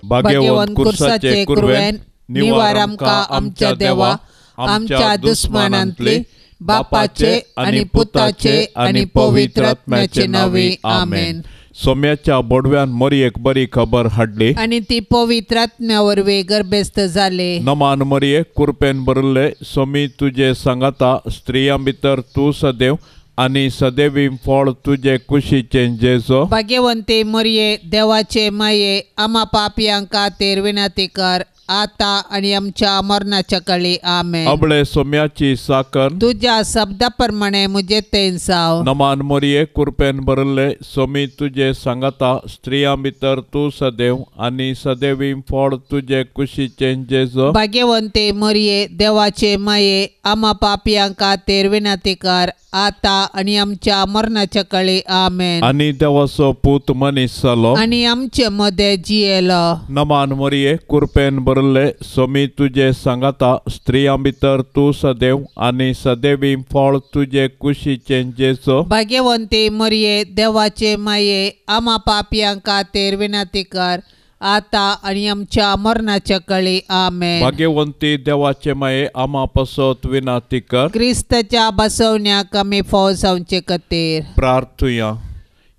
भाग्यवंत कुर्साचे कुरवेन निवार आमकां आमच्या देवा आमच्या दुस्मानांतली बापाचे आणि पुताचे आणि पवित्र आत्म्याचे नावे आमेन। सोम्याच्या बोडव्यान मरियेक बरी खबर हाडली आणि ती पवित्र आत्म्यावरवी गर्भस्थ जाले। नमान मरिये कुरपेन बरले सोमी तुझे सांगाता स्त्रियां भितर तू सदैव आणि सदैवी फळ तुझे कुशीचे जेजो। भाग्यवंते मरिये देवाचे माये आम्हा पापियांक खातीर विनंती कर आता आणि आमच्या मरणाच्या काळी आमेन। अबळे सोम्याची साकर तुझ्या शब्दाप्रमाणे मुझे तेन साव। नमान मरिये कुरपेन बरले सोमी तुझे सांगाता स्त्रियां भितर तू सदैव आणि सदैवी फळ तुझे कुशीचे जेजो। भाग्यवंते मरिये देवाचे माये आम्हा पापियांक खातीर विनंती कर आता आणि आमच्या मरणाच्या काळी आमेन। आणि देवाचो पूत मनीस जालो आणि आमचे मध्ये जियेलो। नमान मरिये कुरपेन बरले सोमी तुझे सांगाता स्त्रियां भितर तू सदैव आणि सदैवी फळ तुझे कुशीचे जेजो। भाग्यवंते मरिये देवाचे माये आम्हा पापियांक खातीर विनंती कर आता आणि आमच्या मरणाच्या काळी आमेन। भाग्यवंती देवाचे माये आम्हा पासत विनंती कर क्रिस्ताच्या बसवण्याक आमी फावो जावचे खातीर प्रार्थुया।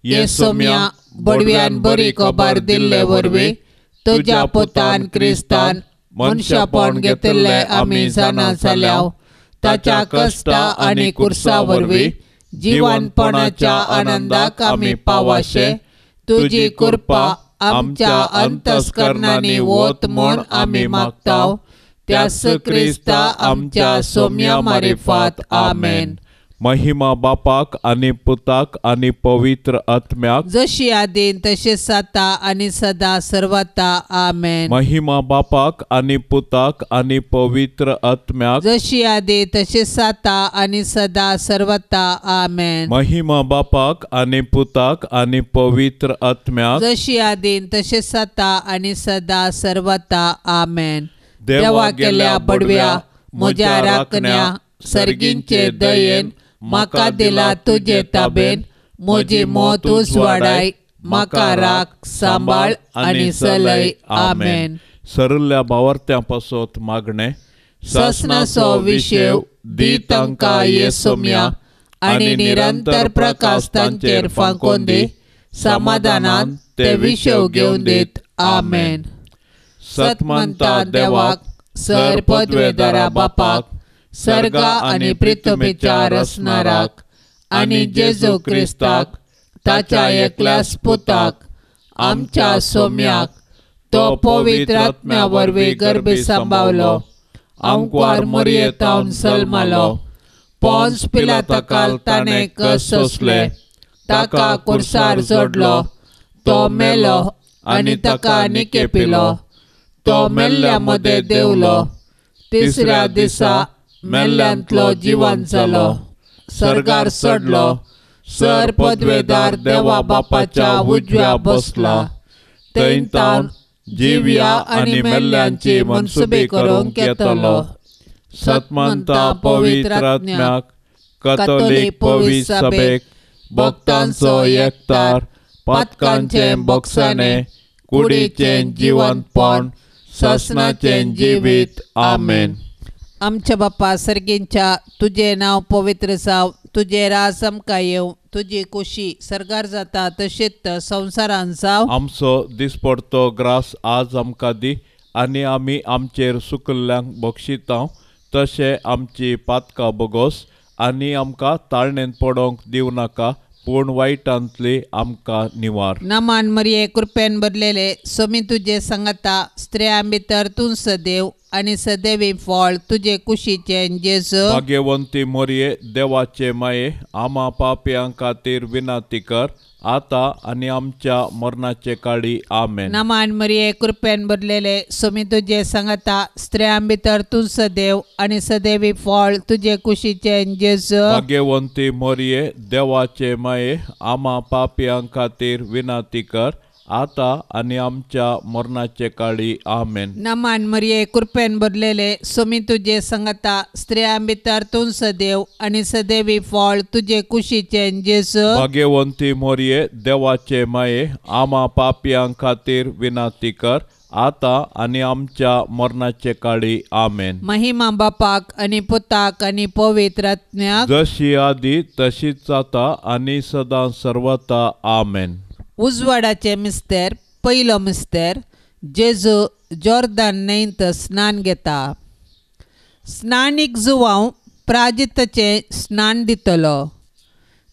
ये सोम्या बडव्यान बरी खबर दिल्ले वरवीं तुझ्या पुतान क्रिस्तान मनशापण घेतिल्ले आमी जाणा जाल्याव ताच्या कष्टा आणि कुर्सा वरवीं जीवनपणाच्या आनंदाक आमी पावाशे तुझी कृपा आमच्या अंतस्करणांनी वोत म्हूण आमी मागताव त्यास क्रिस्ता आमच्या सोम्या मारिफात आमेन। महिमा बापाक आणि पुताक आणि पवित्र आत्म्याक जशी आदीन तशेंच आता आणि सदा सर्वता आमेन। महिमा बापाक आणि पुताक आणि पवित्र आत्म्याक जशी आदी तशेंच आता आणि सदा सर्वता आमेन। महिमा बापाक आणि पुताक आणि पवित्र आत्म्याक जशी आदीन तशेंच आता आणि सदा सर्वता आमेन। देवा केल्या बडव्या म्हज्या राखण्या सर्गींचे दयेन म्हाका दिला तुझे ताबेन म्हजी मोत उजवाडाय म्हाका राख सांबाळ आणि चलय आमेन। सरल्या बावर्त्यां पासत मागणे ससनाचो विशेव दी तांकां ये सोम्या आणि निरंतर प्रकाश तांचेर फांकून दी समाधानान ते विशेव घेवन दीत आमेन। सतमंता देवाक सर पदवेदारा बापाक सर्गा आणि पृथ्वीच्या रचणाराक आणि जेजू क्रिस्ताक ताच्या एकल्याच पुताक आमच्या सोम्याक तो पवित्र आत्म्या वरवीं गर्भी सांबावलो आमकां मरियेतावन सलमलो पोंस पिलाताकाल ताणें कस सोंसले ताका कुर्सार जोडलो तो मेलो आणि ताका निकेपिलो तो मेल्ल्या मध्ये देवलो तिसऱ्या दिसा मेल्ल्यांतलो जिवंत जालो सर्गार चडलो सर पदवेदार देवा बापाच्या उजव्या बसला थंय तावन जिव्या आणि मेल्ल्यांची मनसुबी करूंक येतलो। सतमंता पवित्र आत्म्याक कॅथोलिक पवित्र सभेक भक्तांचो एकतार पातकांचे बोगसाणे कुडीचे जिवंतपण ससनाचे जिवीत आमेन। आमच्या बापा सर्गींच्या तुझे नाव पवित्र जाव तुझे राज आमकां येवं तुझी कुशी सर्गार जाता तशेंच संवसारान जाव। आमचो दिसपडतो ग्रास आज आमकां दी आनी आमी आमचेर सुकल्ल्यांक बक्षितां तशें आमची पातकां बोगोस आनी आमकां ताळणेन पडोवंक दिवं नाका पूण वायटांतली आमकां निवार। नमान मरिये कृपेन भरलेले सोमी तुझे सांगाता स्त्रियां भितर तूं सदैव आणि सदैवी फळ तुझे कुशीचे जेजू। भाग्यवंती मरिये देवाचे माये आम्हा पापियां खातीर विनंती कर आता आणि आमच्या मरणाचे काळी आमेन। नमान मरिये कृपेन भरलेले सोमी तुझे सांगाता स्त्रियां भितर तूं सदैव आणि सदैवी फळ तुझे कुशीचे जेजू। भाग्यवंती मरिये देवाचे माये आम्हा पापियां खातीर विनंती कर आता आणि आमच्या मरणाचे काळी आमेन. नमान मरिये कृपेन भरलेले सोमी तुझे संगता स्त्रिया भितर तूं सदैव आणि सदैवी फळ तुझे कुशीचे जेसू. भाग्यवंती मोरये देवाचे माये आम्हा पापियां खातीर विनंती कर आता आणि आमच्या मरणाचे काळी आमेन. महिमा बापाक आणि पुताक आणि पवित्र आत्म्याक जशी आधी तशीच आता आणि सदां सर्वता आमेन. उजवाडाचे मिस्तेर पयलो मिस्तेर जेजू जॉर्दान न्हंयेंत स्नान घेता. स्नानीक जुवांव प्राजिताचे स्नान दितलो.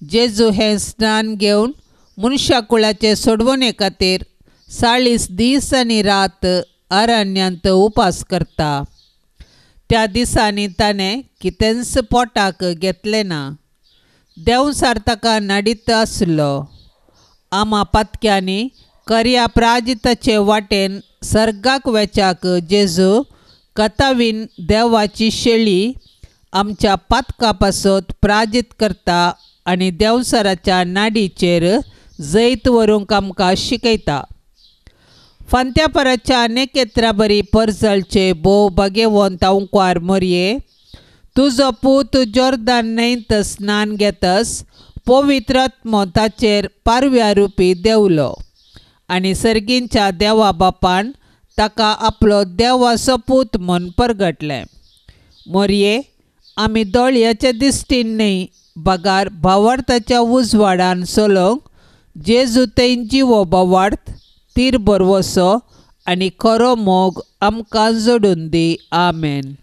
जेजू हें स्नान घेवन मनशा कुळाचे सोडवणे खातीर 40 दीस आनी रात अरण्यांत उपास करता. त्या दिसांनी ताणें कितेंच पोटाक घेतलें ना. देंवसार ताका नडीत आसलो. आमा पातक्यांनी करया प्राजिताचे वाटेन सर्गाक वेचाक जेजू कतावीन देवाची शेळी आमच्या पातका पासत प्राजीत करता आनी देंवसाराच्या नाडीचेर जैत व्हरूंक आमकां शिकयता. फांत्या पराच्या नेकेत्रा बरी परजळचे भोव भाग्यवंत आंवकार मोरये, तुजो पूत जॉर्दान न्हंयेंत स्नान घेतस पवित्र आत्मो ताचेर पारव्या रुपी देवलो आनी सर्गींच्या देवा बापान ताका आपलो देवाचो पूत म्हूण परगटलें. मोरये, आमी दोळयाच्या दिश्टीन न्हय बगार भावार्थाच्या उजवाडान चलोवंक जेजू थंय जिवो भावार्थ तीर बरवसो आनी खरो मोग आमकां जोडून दी. आमेन.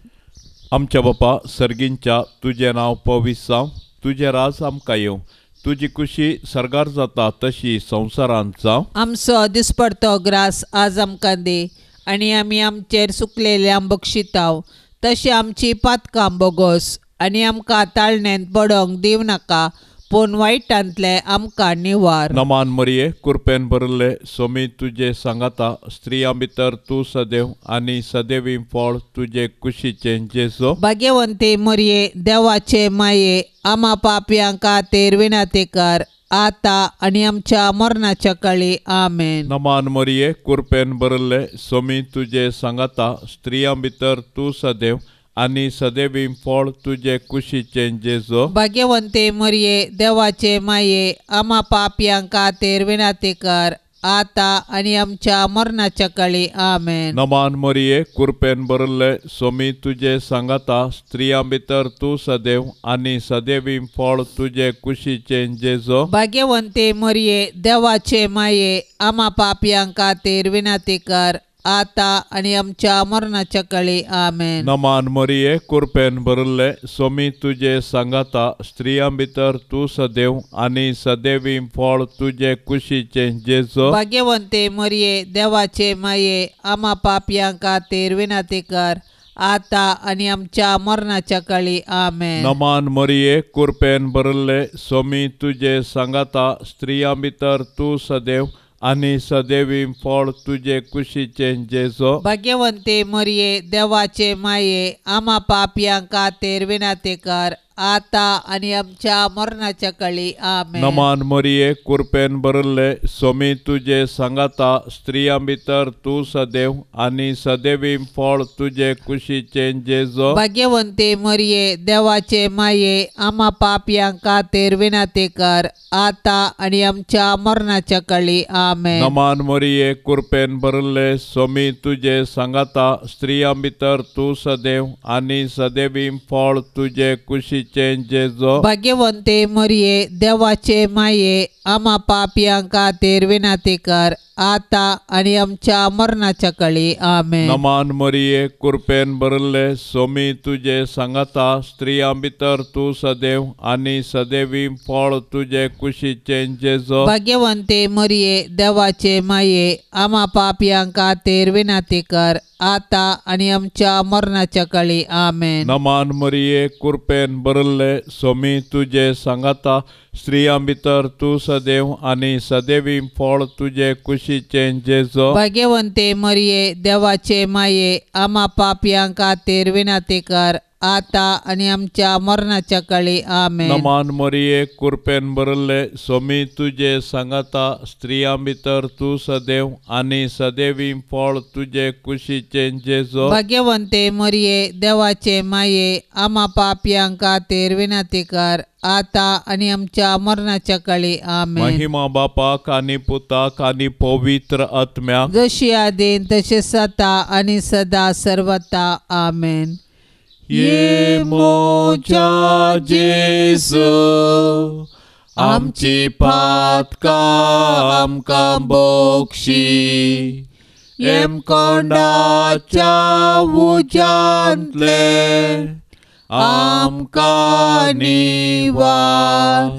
आमच्या बापा सर्गींच्या तुझें नांव पवित्र जावं, तुजें राज आमकां येवं, तुजी खुशी सर्गार जाता तशी संवसारांत जावं. आमचो दिसपडतो ग्रास आज आमकां दी आनी आमी आमचेर चुकलेल्यांक बक्षितांव तशी आमची पातकां बोगोस आनी आमकां ताळणेंत पडोवंक दिव नाका पूण वायटांतले आमकां निवार. नमान मरिये कृपेन भरले सोमी तुझे सांगाता स्त्रियां भितर तूं सदैव आनी सदैवी फळ तुझे कुशीचे जेजू. भाग्यवंती मोरये देवाचे माये आमा पापयां खातीर विनंती कर आता आनी आमच्या मरणाच्या काळी आमेन. नमान मरिये कृपेन भरले सोमी तुझे सांगाता स्त्रियां भितर तूं सदैव आनी सदैवी फळ तुझे कुशीचे जेजू. भाग्यवंती मोरये देवाचे माये आमा पापयां खातीर विनंती कर आता आनी आमच्या मरणाच्या काळी आमेन. नमान मरिये कृपेन भरले सोमी तुझे सांगाता स्त्रियां भितर तूं सदैव आनी सदैवी फळ तुझे कुशीचे जेजू. भाग्यवंती मोरये देवाचे माये आमा पापयां खातीर विनंती कर आता आनी आमच्या मरणाच्या काळी आमेन. नमान मरिये कृपेन भरले सोमी तुझे सांगाता स्त्रियां भितर तूं सदैव आनी सदैवी फळ तुझे कुशीचे जेजू. भाग्यवंती मोरये देवाचे माये आमा पापयां खातीर विनंती कर आता आनी आमच्या मरणाच्या काळी आमेन. नमान मरिये कृपेन भरले सोमी तुझे सांगाता स्त्रियां भितर तूं सदैव आनी सदैवी फळ तुझे कुशीचे जेजू. भाग्यवंती मोरये देवाचे माये आमा पापयां खातीर विनंती कर आता आनी आमच्या मरणाच्या काळी आमेन. नमान मरिये कृपेन भरले सोमी तुझे सांगाता स्त्रियां भितर तूं सदैव आनी सदैवी फळ तुझे कुशीचे जेजू. भाग्यवंती मोरये देवाचे माये आमा पापयां खातीर विनंती कर आता आनी आमच्या मरणाच्या काळी आमेन. नमान मरिये कृपेन भरले सोमी तुझे सांगाता स्त्रियां भितर तूं सदैव आनी सदैवी फळ तुझे कुशीचे जेजू. भाग्यवंती मोरये देवाचे माये आमा पापयां खातीर विनंती कर आता आनी आमच्या मरणाच्या काळी आमेन. नमान मरिये कृपेन भरले सोमी तुझे सांगाता स्त्रियां भितर तूं सदैव आनी सदैवी फळ तुझे कुशीचे जेजू. भाग्यवंती मोरये देवाचे माये आमा पापयां खातीर विनंती कर आता आनी आमच्या मरणाच्या काळी आमेन. नमान मरिये कृपेन भरले सोमी तुझे सांगाता स्त्रियां भितर तूं सदैव आनी सदैवी फळ तुझे कुशीचे जेजू. भाग्यवंती मोरये देवाचे माये आमा पापयां खातीर विनंती कर आता आणि आमच्या मरणाच्या काळी आमेन. नमान मरिये कृपेन भरले स्वामी तुझे सांगता स्त्रियां भितर तू सदैव आणि सदैवी फळ तुझे कुशीचे जेजो. भाग्यवंते मरिये देवाचे माये आम्हा पापयांक खातीर विनंती कर आता आणि आमच्या मरणाच्या काळी आमेन. महिमा बापाक आणि पुताक आणि पवित्र आत्म्याक जशी आदीन तसेच आता आणि सदा सर्वता आमेन. ये मोजा जेजू आमची पातका आमकां बोक्षी एम कोंडाच्या उजांतले आमकां निवार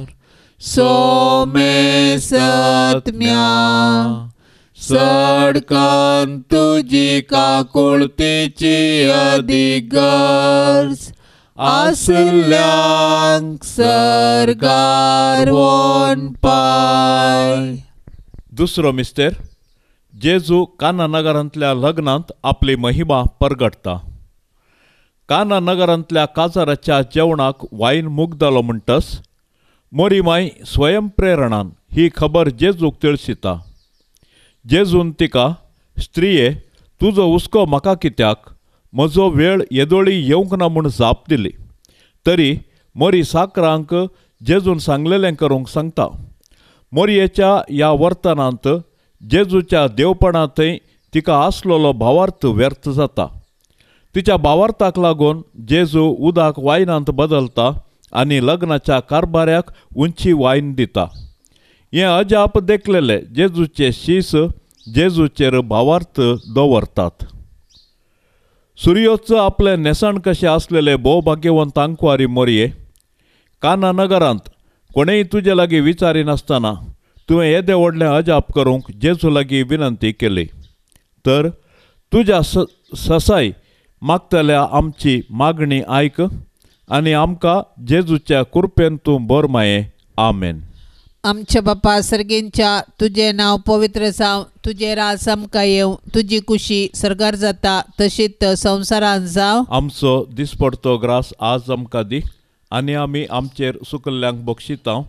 सोमे सत्म्या सडकन तुजी काकुळतेची अधिगर्ज आसल्यांक सरगार वोन पाय. दुसरो मिस्तेर जेजू काना नगरांतल्या लग्नांत आपली महिमा परगटता. काना नगरांतल्या काजाराच्या जेवणाक वायन मूग जालो म्हणटस मोरी माय स्वयंप्रेरणान ही खबर जेजूक तिळशिता. जेजून तिका स्त्रिये तुजो हुस्को म्हाका कित्याक म्हजो वेळ येदोळी येवंक ना म्हूण जाप दिली. तरी मोरी साकरांक जेजून सांगलेलें करूंक सांगता. मोरयेच्या ह्या वर्तनांत जेजूच्या देवपणांतय तिका आसलोलो भावार्थ व्यर्थ जाता. तिच्या भावार्थाक लागून जेजू उदक वायनांत बदलता आनी लग्नाच्या कारभाऱ्याक उंची वायन दिता. हें अजाप देखलेले जेजूचे शीस जेजूचेर भावार्थ दवरतात. सुर्योच आपले नेसण कशें आसलेले भोवभाग्यवंत आंकवारी मोरये, काना नगरांत कोणेय तुजे लागीं विचारिनासतना तुवें येदें व्हडलें अजाप करूंक जेजू लागीं विनंती केली. तर तुज्या ससाय मागतल्या आमची मागणी आयक आनी आमकां जेजूच्या कृपेन तूं बर माये. आमेन. आमच्या बापा सर्गींच्या तुझे नाव पवित्र जावं, तुझे राज आमकां येवं, तुजी कुशी सरगार जाता तशीच संवसारांत जावं. आमचो दिसपडतो ग्रास आज आमकां दी आनी आमी आमचेर सुकल्ल्यांक बक्षिता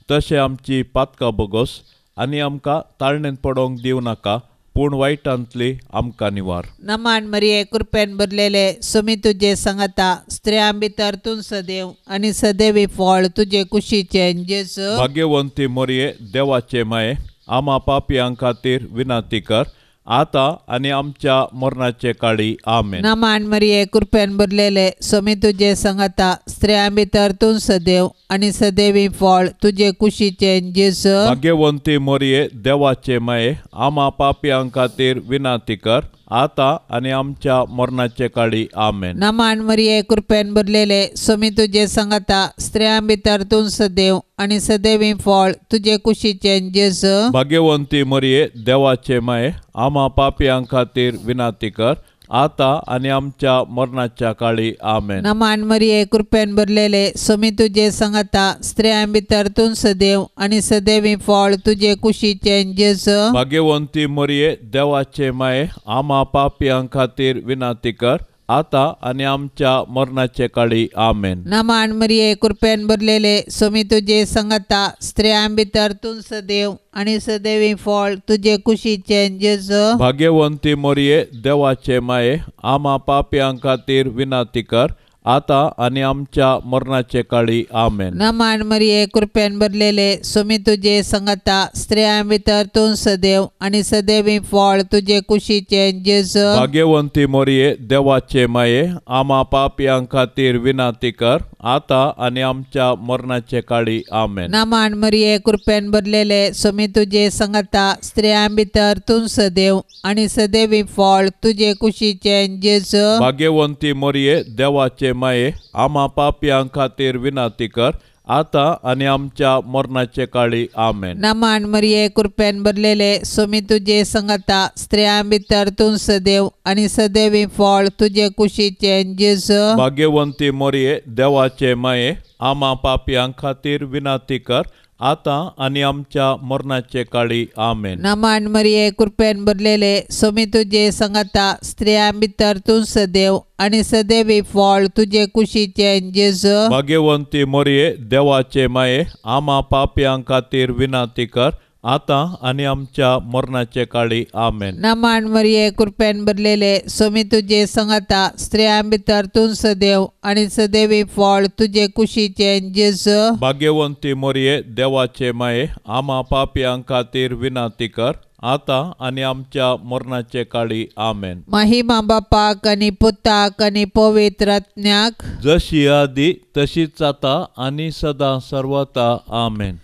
तशें आमची पातकां बोगोस आनी आमकां ताळणेन पडोवंक दिवं नाका पूण वायटांतली आमकां निवार. नमान मरिये कृपेन भरलेले सुमी तुझे सांगता स्त्रियां भितर तूं सदैव आनी सदैवी फळ तुझे कुशीचे जेजू. भाग्यवंती मोरये देवाचे माये आम्हा पापयां खातीर विनंती कर आता आनी आमच्या मरणाचे काळी. आमेन. नमान मरिये कृपेन भरलेले सुमी तुझे सांगता स्त्रियां भितर तूं सदैव आनी सदैवी फळ तुझे कुशीचे जेजू. भाग्यवंती मोरये देवाचे माये आम्हा पापयां खातीर विनंती कर आता आनी आमच्या मरणाचे काळी. आमेन. नमान मरिये कृपेन भरलेले सुमी तुझे सांगता स्त्रियां भितर तूं सदैव आनी सदैवी फळ तुझे कुशीचे जेजू. भाग्यवंती मोरये देवाचे माये आम्हा पापयां खातीर विनंती कर आता आनी आमच्या मरणाच्या काळी. आमेन. नमान मरिये कृपेन भरलेले सुमी तुझे सांगता स्त्रियां भितर तूं सदैव आनी सदैवी फळ तुझे कुशीचे जेजू. भाग्यवंती मोरये देवाचे माये आम्हा पापयां खातीर विनंती कर आता आनी आमच्या मरणाचे काळी. आमेन. नमान मरिये कृपेन भरलेले सुमी तुझे सांगता स्त्रियां भितर तूं सदैव आनी सदैवी फळ तुझे कुशीचे जेजू. भाग्यवंती मोरये देवाचे माये आम्हा पापयां खातीर विनंती कर आता आनी आमच्या मरणाचे काळी. आमेन. नमान मरिये कृपेन भरलेले सुमी तुझे सांगता स्त्रियां भितर तूं सदैव आनी सदैवी फळ तुझे कुशीचे जेजू. भाग्यवंती मोरये देवाचे माये आम्हा पापयां खातीर विनंती कर आता आनी आमच्या मरणाचे काळी. आमेन. नमान मरिये कृपेन भरलेले सुमी तुझे सांगता स्त्रियां भितर तूं सदैव आनी सदैवी फळ तुझे कुशीचे जेजू. भाग्यवंती मोरये देवाचे माये आम्हा पापयां खातीर विनंती कर आता आनी आमच्या मरणाचे काळी. आमेन. नमान मरिये कृपेन भरलेले सुमी तुझे सांगता स्त्रियां भितर तूं सदैव आनी सदैवी फळ तुझे कुशीचे जेजू. भाग्यवंती मोरये देवाचे माये आम्हा पापयां खातीर विनंती कर आता आणि आमच्या मरणाचे काळी आमेन. नमान मरिये कृपेन भरलेले सोमी तुझे संगता स्त्रियां भितर तूं सदैव आणि सदैवी फळ तुझे कुशीचे जेजू. भाग्यवंती मरिये देवाचे माये आम्हा पाप्यां खातीर विनंती कर आता आणि आमच्या मरणाचे काळी आमेन. नमान मरिये कृपेन भरलेले सोमी तुझे संगता स्त्रियां भितर तूं सदैव आणि सदैवी फळ तुझे कुशीचे जेजू. भाग्यवंती मरिये देवाचे माये आम्हा पाप्यां खातीर विनंती कर आता आणि आमच्या मरणाचे काळी आमेन. महिमा बापाक आणि पुताक आणि पवित्र आत्म्याक जशी आधी तशीच आता आणि सदा सर्वता आमेन.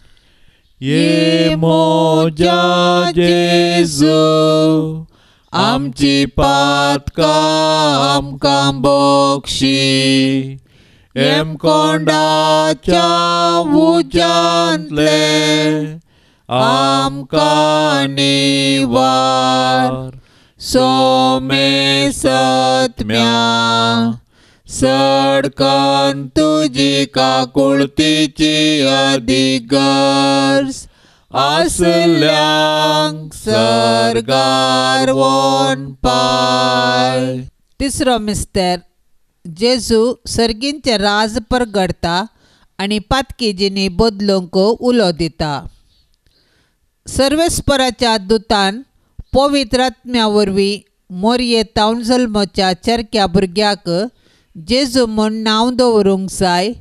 ये मोजा जेजू आमची पातकां आमकां बक्षी एम कोंडाच्या उजांतले आमकां निवार सोमे सत्म्या सडकन तुजी काकुळतीची अधिगर्स आसल्यांक सरगार वोन पाय. तिसरो मिस्तेर जेजू सर्गींचे राज परगडता आणि पातकीजींनी बदलूंक उलो दिता. सर्वेस्पराच्या दुतान पवित्र आत्म्या वरवीं मोरये तावन जल्मच्या चरक्या भुरग्याक जेजू म्हूण नांव दवरूंक जाय,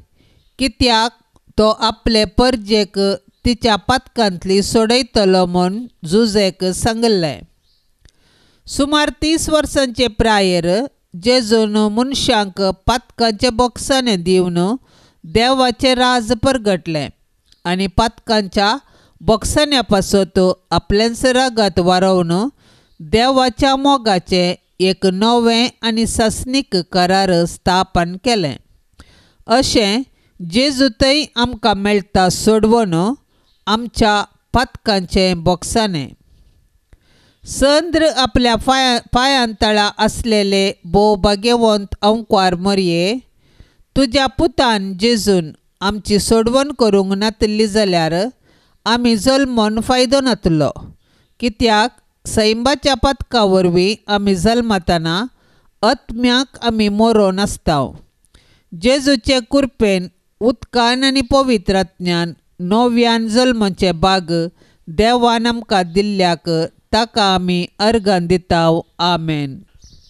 कित्याक तो आपले परजेक तिच्या पातकांतली सोडयतलो म्हूण जुजेक सांगलें. सुमार 30 वर्सांचे प्रायर जेजून मनशांक पातकांचे बोक्साने दिवन देवाचें राज परगटलें आनी पातकांच्या बोक्सान्या पासत आपल्याच रागात वारोवन देवाच्या मोगाचें एक नवें आनी सासनीक करार स्थापन केलें. अशें जेजूतय आमकां मेळटा सोडवून आमच्या पातकांचें बोक्साने. संद्र आपल्या पायांतळा आसलेले भोव भाग्यवंत अंकवार मरिये, तुज्या पुतान जेजून आमची सोडवण करूंक नातली जाल्यार आमी जल्मोन फायदो नातलो, कित्याक सैंबाच्या पातका वरवीं आमी जल्मतना आत्म्याक आमी मरोन आसताव. जेजूचे कृपेन उदकान आनी पवित्र आत्म्यान नव्यान जल्मचे भाग देवान आमकां दिल्ल्याक ताका आमी अर्गां दिताव. आमेन.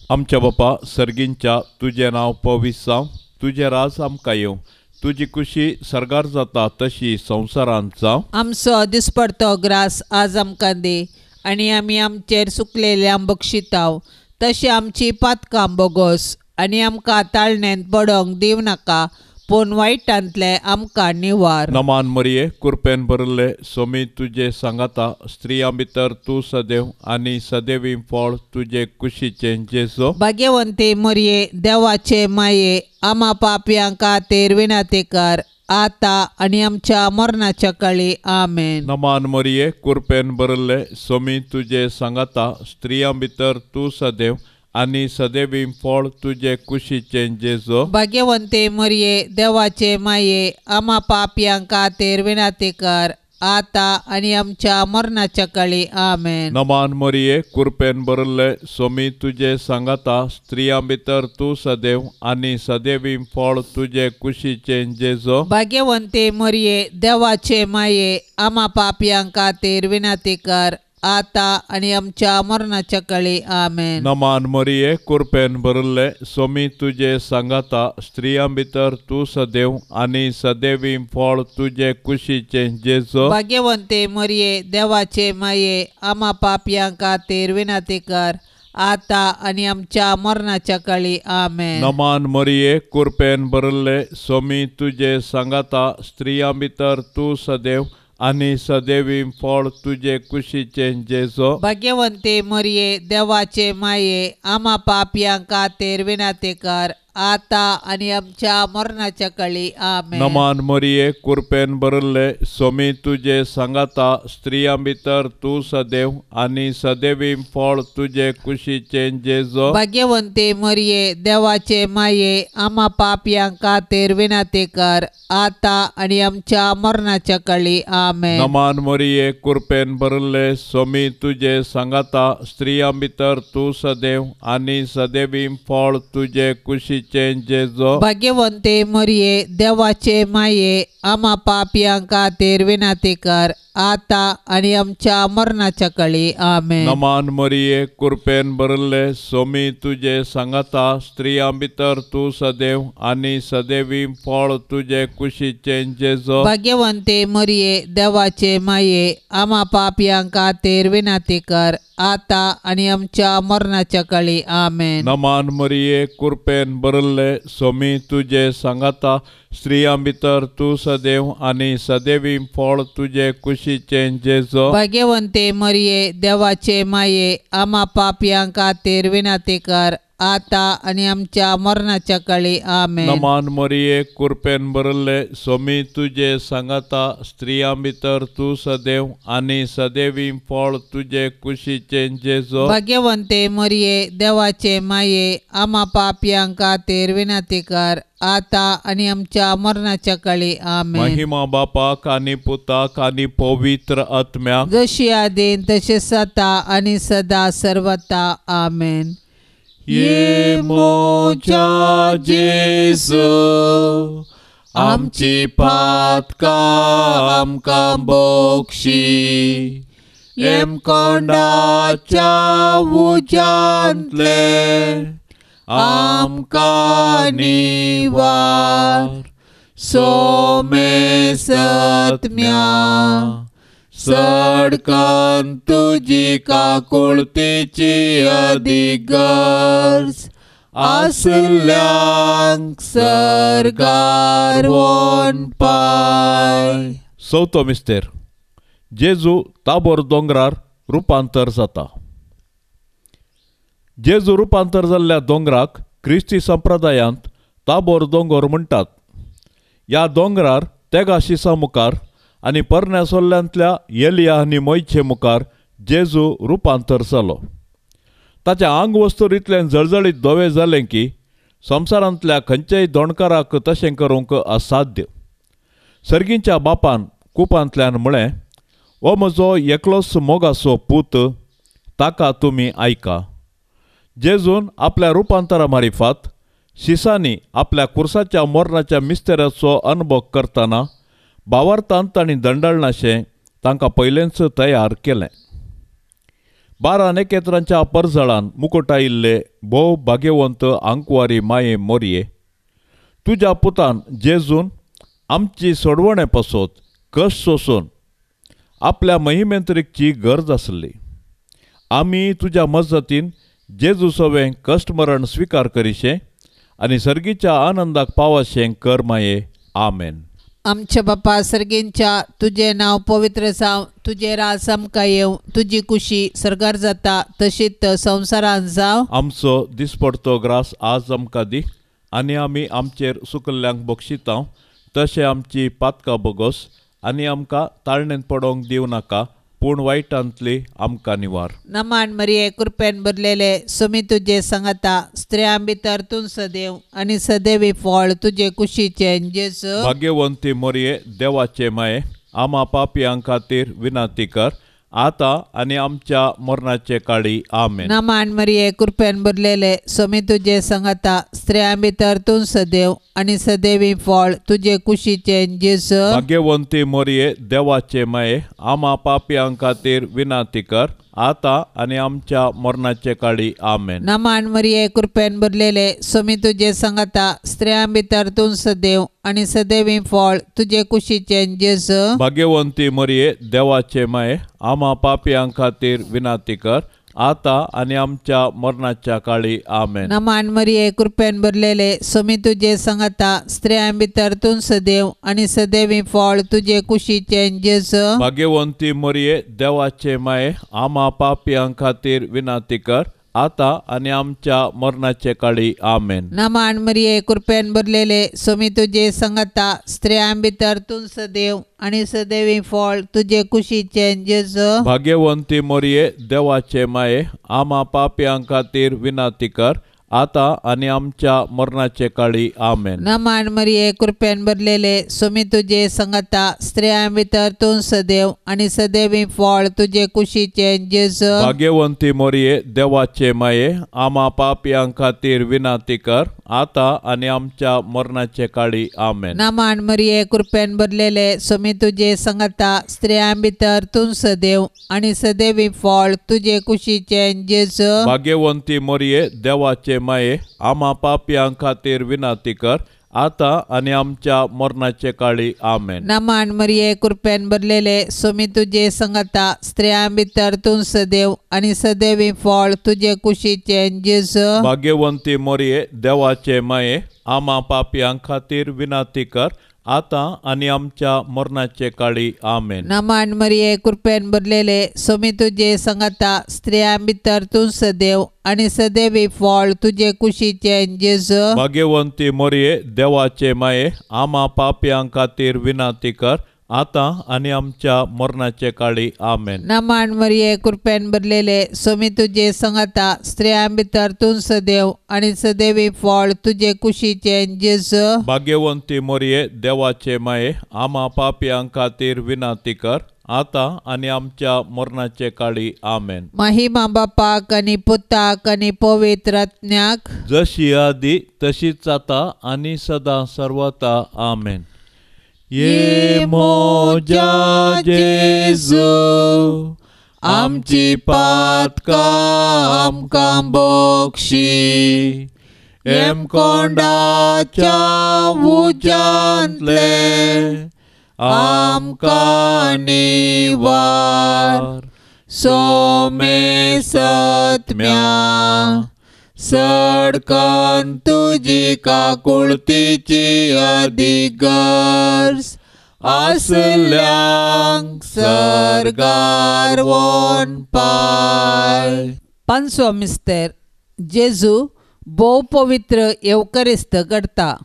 आमच्या बापा सर्गींच्या तुझें नांव पवित्र जावं, तुझें राज आमकां येवं, तुजी खुशी सरगार जाता तशी संवसारांत जावं. आमचो दिसपडतो ग्रास आज आमकां दे आनी आमी आमचेर सुकलेल्यांक बक्षिताव, तशी आमची पातकां बोगोस आनी आमकां ताळणेंत पडोंक दिव नाका, पूण वायटांतले आमकां निवार. नमान मरिये कृपेन भरले सोमी तुझे सांगाता स्त्रियां भितर तूं सदैव आनी सदैवी फळ तुझे कुशीचें जेजू. भाग्यवंती मरिये देवाचे माये आम्हा पापयां खातीर विनंती कर आता आणि आमच्या मरणाच्या काळी. आमेन. नमान मरिये कृपेन भरले सोमी तुझे सांगाता स्त्रियां भितर तूं सदैव आनी सदैवी फळ तुझे कुशीचें जेजू. भाग्यवंती मरिये देवाचे माये आम्हा पापयां खातीर विनंती कर आता आणि आमच्या मरणाच्या काळी. आमेन. नमान मरिये कृपेन भरले सोमी तुझे सांगाता स्त्रियां भितर तूं सदैव आनी सदैवी फळ तुझे कुशीचें जेजू. भाग्यवंती मरिये देवाचे माये आम्हा पापयां खातीर विनंती कर आता आणि आमच्या मरणाच्या काळी. आमेन. नमान मरिये कृपेन भरले सोमी तुझे सांगाता स्त्रियां भितर तूं सदैव आनी सदैवी फळ तुझे कुशीचें जेजू. भाग्यवंती मरिये देवाचे माये आम्हा पापयां खातीर विनंती कर आता आणि आमच्या मरणाच्या काळी. आमेन. नमान मरिये कृपेन भरले सोमी तुझे सांगाता स्त्रियां भितर तूं सदैव आनी सदैवी फळ तुझे कुशीचें जेजू. भाग्यवंती मरिये देवाचे माये आम्हा पापयां खातीर विनंती कर आता आणि आमच्या मरणाच्या काळी आमेन. नमान मरिये कृपेन भरले स्वामी तुझे सांगाता स्त्रियां भितर तू सदैव आणि सदैवी फळ तुझे कुशीचे जेजो. भाग्यवंते मरिये देवाचे माये आम्हा पापियांका तेर विनाते कर आता आणि आमच्या मरणाच्या काळी आमेन. नमान मरिये कृपेन भरले स्वामी तुझे सांगाता स्त्रियां भितर तू सदैव आणि सदैवी फळ तुझे कुशीचे जेजो. भाग्यवंते मरिये देवाचे माये आम्हा पापियांका तेर विनाते कर आता आणि आमच्या मरणाच्या काळी आमेन. नमान मरिये कृपेन भरले स्वामी तुझे सांगाता स्त्रियां भितर तू सदैव आणि सदैवी फळ तुझे कुशीचे जेजो. भाग्यवंते मरिये देवाचे माये आम्हा पापियांका तेर विनाते कर आता आणि आमच्या मरणाच्या काळी आमेन. नमान मरिये कृपेन भरले स्वामी तुझे सांगाता स्त्रियां भितर तू सदैव आणि सदैवी फळ तुझे कुशीचे जेजो. भाग्यवंते मरिये देवाचे माये आम्हा पापियांका तेर विनाते कर आता आणि आमच्या मरणाच्या काळी आमेन. नमान मरिये कृपेन भरले स्वामी तुझे सांगाता स्त्रियां भितर तू सदैव आणि सदैवी फळ तुझे कुशीचे जेजो. भाग्यवंते मरिये देवाचे माये आम्हा पापियांका तेर विनाते कर आता आणि आमच्या मरणाच्या काळी आमेन. महिमा बापाक आणि पुताक आणि पवित्र आत्म्याक जशी आदीन तसेच आता आणि सदा सर्वता आमेन. ये मोच्या जेजू आमची पातका आमकां बोक्षी एम कोंडाच्या उजांतले आमकां निवार सोमे सत्म्या सडकन तुजी काकुळतेची अधिगर्ज आसल्यांक सरकार वोन पाय. चवथो मिस्तेर जेजू ताबोर दोंगरार रुपांतर जाता. जेजू रुपांतर जाल्ल्या दोंगराक क्रिस्ती संप्रदायांत ताबोर दोंगर म्हणटात. ह्या दोंगरार तेगा शिसा मुखार आनी परण्या सोल्ल्यांतल्या एलिया आनी मोयचे मुखार जेजू रुपांतर जालो. ताचें आंग वस्तूर इतलें जळजळीत धवे जालें की संवसारांतल्या खंयच्याय दोणकाराक तशें करूंक असाध्य. सर्गींच्या बापान कुपांतल्यान म्हळें, ओ म्हजो एकलोच मोगाचो पूत, ताका तुमी आयका. जेजून आपल्या रुपांतरा मारिफात शिसांनी आपल्या कुर्साच्या मोरणाच्या मिस्तेराचो अनुभव करतना भावार्थांत आनी दंडळनाशें तांकां पयलेंच तयार केलें. 12 नेकेत्रांच्या परजळान मुकुट आयिल्ले भोव भाग्यवंत आंकवारी माये मोरये, तुज्या पुतान जेजून आमची सोडवणे पसोत कश्ट सोसून आपल्या महिमेंतरीकची गरज आसली. आमी तुज्या मजतीन जेजू सवें कश्टमरण स्विकार करीशे आनी सर्गीच्या आनंदाक पावशें कर माये. आमेन. आमच्या बापा सर्गींच्या तुझे नाव पवित्र जावं, तुझे राज आमकां येवं, तुजी कुशी सरकार जाता तशीच संवसारांत जावं. आमचो दिसपडतो ग्रास आज आमकां दी आनी आमी आमचेर सुकल्ल्यांक बक्षिता तशें आमची पातकां बोगोस आनी आमकां ताळणेन पडोवंक दिवं नाका पूण वायटांतली आमकां निवार. नमान मरिये कृपेन भरलेले सुमी तुझे सांगता स्त्रियां भितर तूं सदैव आनी सदैवी फळ तुझे कुशीचे जेजू. भाग्यवंती मोरये देवाचे माये आम्हा पापियां खातीर विनाती कर आता आनी आमच्या मरणाचे काळी. आमेन. नमान मरिये कृपेन भरलेले सुमी तुझे सांगता स्त्रियां भितर तूं सदैव आनी सदैवी फळ तुझे कुशीचे जेजू. भाग्यवंती मोरये देवाचे माये आम्हा पापियां खातीर विनाती कर आता आनी आमच्या मरणाचे काळी. आमेन. नमान मरिये कृपेन भरलेले सुमी तुझे सांगता स्त्रियां भितर तूं सदैव आनी सदैवी फळ तुझे कुशीचे जेजू. भाग्यवंती मोरये देवाचे माये आम्हा पापियां खातीर विनाती कर आता आनी आमच्या मरणाच्या काळी. आमेन. नमान मरिये कृपेन भरलेले सुमी तुझे सांगता स्त्रियां भितर तूं सदैव आनी सदैवी फळ तुझे कुशीचे जेजू. भाग्यवंती मोरये देवाचे माये आम्हा पापियां खातीर विनाती कर आता आणि आमच्या मरणाचे काळी आमेन. नमान मरिये कृपेन भरलेले स्वामी तुझे संगता स्त्रियां भितर तूं सदैव आणि सदैवी फळ तुझे कुशीचे जेजू. भाग्यवंती मोरये देवाचे माये आम्हा पाप्यां खातीर विनंती कर आता आणि आमच्या मरणाचे काळी आमेन. नमान मरिये कृपेन भरलेले स्वामी तुझे संगता स्त्रियां भितर तूं सदैव आणि सदैवी फळ तुझे कुशीचे जेजू. भाग्यवंती मोरये देवाचे माये आम्हा पाप्यां खातीर विनंती कर आता आणि आमच्या मरणाचे काळी आमेन. नमान मरिये कृपेन भरलेले स्वामी तुझे संगता स्त्रियां भितर तूं सदैव आणि सदैवी फळ तुझे कुशीचे जेजू. भाग्यवंती मोरये देवाचे माये आम्हा पाप्यां खातीर विनंती कर आता आणि आमच्या मरणाचे काळी आमेन. नमान मरिये कृपेन भरलेले स्वामी तुझे संगता स्त्रियां भितर तूं सदैव आणि सदैवी फळ तुझे कुशीचे जेजू. भाग्यवंती मोरये देवाचे माये आम्हा पाप्यां खातीर विनंती कर आता आणि आमच्या मरणाचे काळी आमेन. नमान मरिये कृपेन भरलेले स्वामी तुझे संगता स्त्रियां भितर तूं सदैव आणि सदैवी फळ तुझे कुशीचे जेजू. भाग्यवंती मोरये देवाचे माये आम्हा पाप्यां खातीर विनंती कर आता आणि आमच्या मरणाचे काळी आमेन. नमान मरिये कृपेन भरलेले स्वामी तुझे संगता स्त्रियां भितर तूं सदैव आणि सदैवी फळ तुझे कुशीचे जेजू. भाग्यवंती मोरये देवाचे माये आम्हा पाप्यां खातीर विनंती कर आता आणि आमच्या मरणाचे काळी आमेन. महिमा बापाक आणि पुताक आणि पवित्र आत्म्याक जशी आधी तशीच आता आणि सदा सर्वता आमेन. ये मोजा जेजू आमची पातकां आमकां बक्षी एम कोंडाच्या उजांतले आमकां निवार सोमे सत्म्या सडकन तुजी काकुळतीची अधिगर्स आसल्यांक सरगार वोन पाय. पांचवो मिस्तेर जेजू भोव पवित्र येवकरिस्त करता.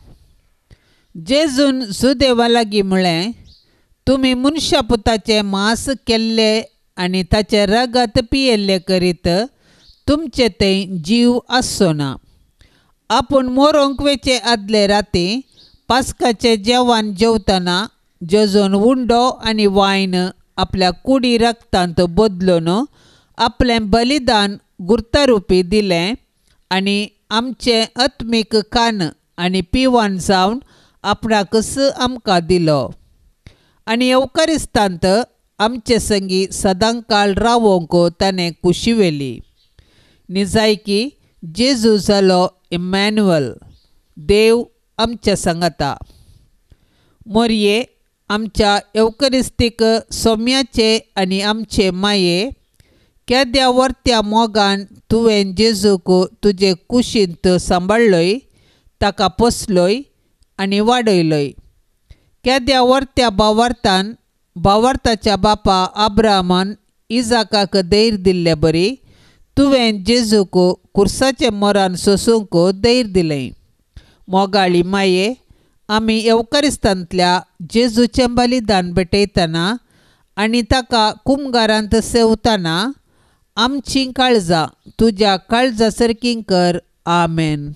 जेजून सुदेवा लागीं म्हळें तुमी मनशा पुताचें मांस केल्ले आनी ताचे रगत पियेल्ले करीत तुमचे थंय जीव आसचो ना. आपूण मोरोंक वेचे आदले राती पास्काचें जेवण जेवतना जेजून उंडो आनी वायन आपल्या कुडी रक्तांत बदलून आपलें बलिदान गुर्तारुपी दिलें आनी आमचे आत्मीक खाण आनी पिवण जावन आपणाकच आमकां दिलो. आनी येवकारिस्तांत आमचे संगी सदांकाळ रावोंक ताणें कुशिवेली. निजायकी जेजू जालो इमॅन्युअल देव आमच्या सांगाता. मोरये आमच्या येवकरिस्तीक सोम्याचे आनी आमचे माये केद्या वर्त्या मोगान तुवें जेजूक तुजे कुशींत सांबाळलोय ताका पोसलोय आनी वाडयलोय. केद्या वर्त्या भावार्थान भावार्थाच्या बापा आब्राहमान इजाकाक धैर्य दिल्ले बरी तुवें जेजूक कुर्साचे मोरान सोसूंक धैर्य दिलें. मोगाळी माये आमी येवकारिस्तांतल्या जेजूचें बलिदान भेटयतना आनी ताका कुमगारांत सेवतना आमचीं काळजां तुज्या काळजा सारकीं कर. आमेन.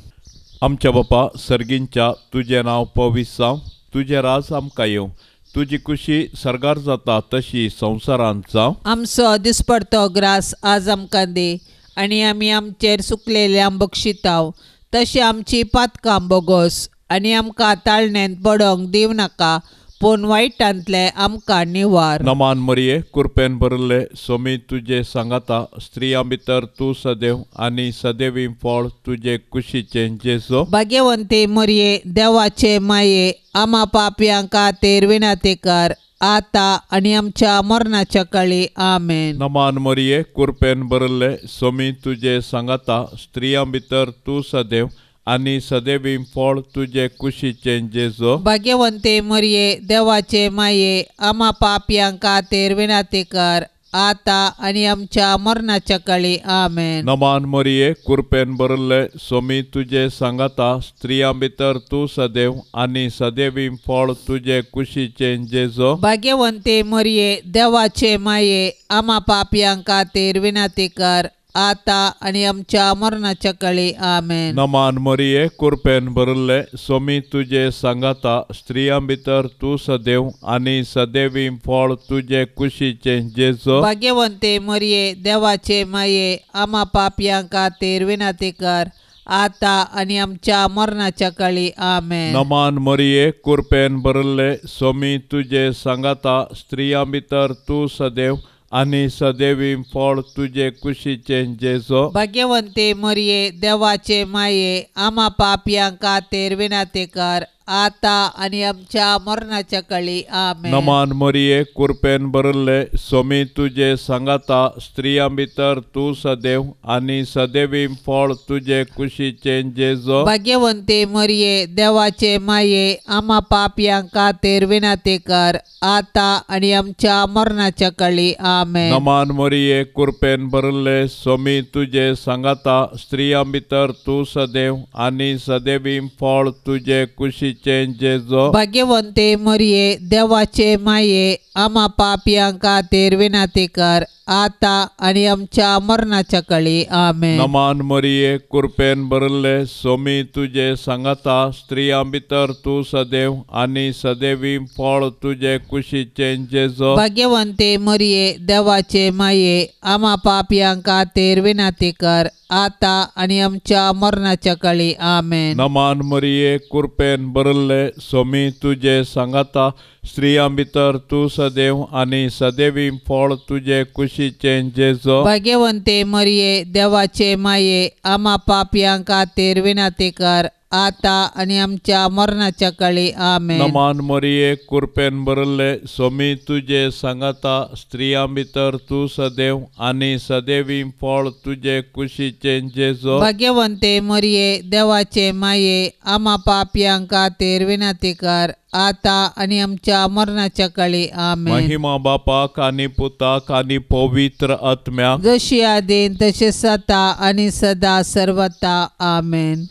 आमच्या बापा सर्गींच्या तुझें नांव पवित्र जावं तुजें राज आमकां येवं तुजी खुशी सरगार जाता तशी संवसारांत जावं. आमचो दिसपडतो ग्रास आज आमकां दे आनी आमी आमचेर सुकलेल्यांक बक्षिताव तशी आमची पातकां बोगोस आनी आमकां ताळणेंत पडोंक दिव नाका पूण वायटांतले आमकां निवार. नमान मरिये कृपेन भरले सोमी तुजे सांगाता स्त्रियां भितर तूं सदैव आनी सदैवी फळ तुजे कुशीचे जेजू. भाग्यवंती मोरये देवाचे माये आम्हा पापयां खातीर विनंती कर आता आनी आमच्या मरणाच्या काळी. आमेन. नमान मरिये कृपेन भरले सोमी तुजे सांगाता स्त्रियां भितर तूं सदैव आनी सदैवी फळ तुजे कुशीचे जेजू. भाग्यवंते मोरये देवाचे माये आम्हा पापयां खातीर विनंती कर आता आणि आमच्या मरणाच्या काळी आमेन. नमान मरिये कृपेन भरले स्वामी तुझे सांगाता स्त्रियां भितर तू सदैव आणि सदैवी फळ तुझे कुशीचे जेजो. भाग्यवंते मरिये देवाचे माये आम्हा पापियांक खातीर विनंती कर आता आणि आमच्या मरणाच्या काळी आमेन. नमान मरिये कृपेन भरले स्वामी तुझे सांगाता स्त्रियां भितर तू सदैव आणि सदैवी फळ तुझे कुशीचे जेजो. भाग्यवंते मरिये देवाचे माये आम्हा पापियांक खातीर विनंती कर आता आणि आमच्या मरणाच्या काळी आमेन. नमान मरिये कृपेन भरले स्वामी तुझे सांगाता स्त्रियां भितर तू सदैव आणि सदैवी फळ तुझे कुशीचे जेजो. भाग्यवंते मरिये देवाचे माये आम्हा पापियांक खातीर विनंती कर आता आणि आमच्या मरणाच्या काळी आमेन. नमान मरिये कृपेन भरले स्वामी तुझे सांगाता स्त्रियां भितर तू सदैव आणि सदैवी फळ तुझे कुशीचे जेजो. भाग्यवंते मरिये देवाचे माये आम्हा पापियांक खातीर विनंती कर आता आणि आमच्या मरणाच्या काळी आमेन. नमान मरिये कृपेन भरले स्वामी तुझे सांगाता स्त्रियां भितर तू सदैव आणि सदैवी फळ तुझे कुशीचे जेजो. भाग्यवंते मरिये देवाचे माये आम्हा पापियांक खातीर विनंती कर आता आणि आमच्या मरणाच्या काळी आमेन. नमान मरिये कृपेन भरले स्वामी तुझे सांगाता स्त्रियां भितर तू सदैव आणि सदैवी फळ तुझे कुशीचे जेजो. भाग्यवंते मरिये देवाचे माये आम्हा पापियांक खातीर विनंती कर आता आणि आमच्या मरणाच्या काळी आमेन. नमान मरिये कृपेन भरले स्वामी तुझे सांगाता स्त्रियां भितर तू सदैव आणि सदैवी फळ तुझे कुशीचे जेजो. भाग्यवंते मरिये देवाचे माये आम्हा पापियांक खातीर विनंती कर आता आणि आमच्या मरणाच्या काळी आमेन. नमान मरिये कृपेन भरले स्वामी तुझे सांगाता स्त्रियां भितर तू सदैव आणि सदैवी फळ तुझे कुशीचे जेजो. भाग्यवंते मरिये देवाचे माये आम्हा पापियांक खातीर विनंती कर आता आणि आमच्या मरणाच्या काळी आमेन. महिमा बापाक आणि पुताक आणि पवित्र आत्म्याक जशी आदीन तशेच आता आणि सदा सर्वता आमेन.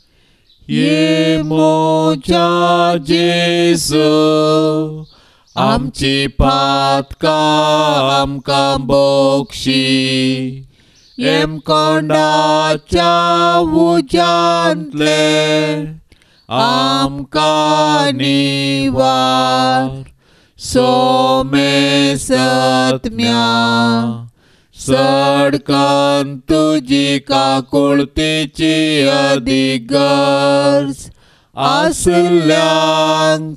ये मोच्या जेजू आमची पातका आमकां बोक्षी एम कोंडाच्या उज्यांतले आमकां निवार सोमे सत्म्या सडकन तुजी काकुळतेची अधिगर्ज आसल्यांक